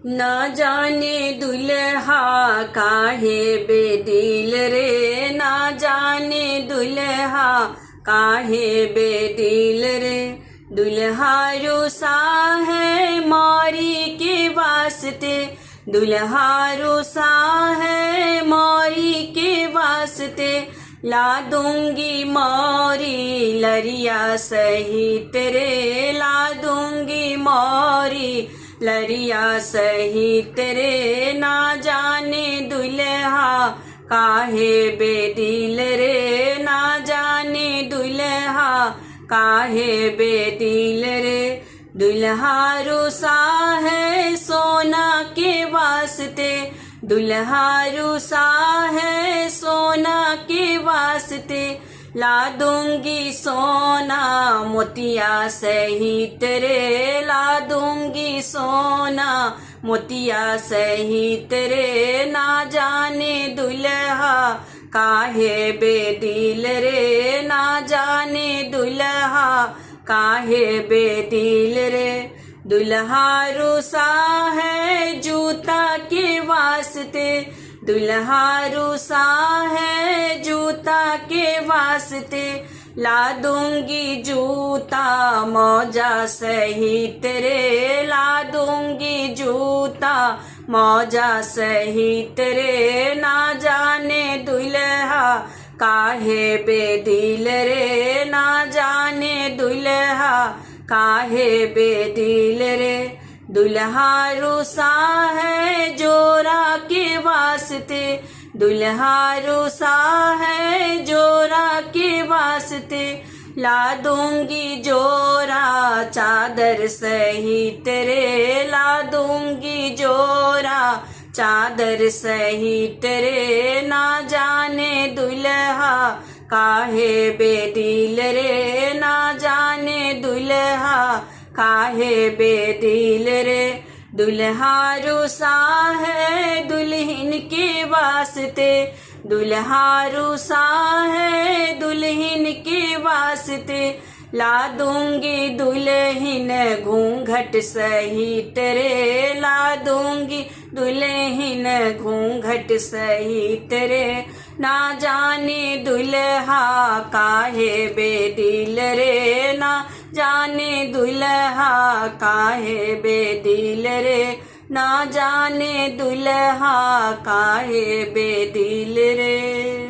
ना जाने दुल्हा काहे बेदिल रे, ना जाने दुल्हा काहे बेदिल रे। दुल्हा रुसा है मौरी के वास्ते, दुल्हा रुसा है मौरी के वास्ते। ला दूंगी मौरी लरिया सहित रे, ला दूंगी मौरी लरिया सहित रे। ना जाने दुल्हा काहे बेदिल रे, ना जाने दुल्हा काहे बेदिल रे। दुल्हा रुसा है सोना के वास्ते, दुल्हा रुसा है सोना के वास्ते। ला दूंगी सोना मोतिया सहित रे, ला दूंगी सोना मोतिया सहित रे। ना जाने दुल्हा काहे बेदिल रे, ना जाने दुल्हा काहे बेदिल रे। दुल्हा रुसा है जूता के वास्ते, दुल्हा रुसा है जूता के वास्ते। ला दूंगी जूता मौजा सहित रे, ला दूंगी जूता मौजा सहित रे। ना जाने दुल्हा काहे बेदिल रे, ना जाने दुल्हा काहे बेदिल रे। दुल्हा रुसा है जोरा के वास्ते, दुल्हा रुसा है जोरा के वास्ते। ला दूंगी जोरा चादर सहित रे, ला दूंगी जोरा चादर सहित रे। ना जाने दुल्हा काहे बेदिल रे, ना जाने दुल्हा काहे बेदिल रे। दुल्हा रुसा है दुल्हन के वास्ते, दुल्हा रुसा है दुल्हन के वास्ते। ला दूंगी दुल्हन घूंघट सहित रे, ला दूंगी दुल्हन घूंघट सहित रे। ना जाने दुल्हा काहे बेदिल रे, ना जाने दुल्हा काहे बेदिल रे। ना जाने दुल्हा काहे बेदिल रे।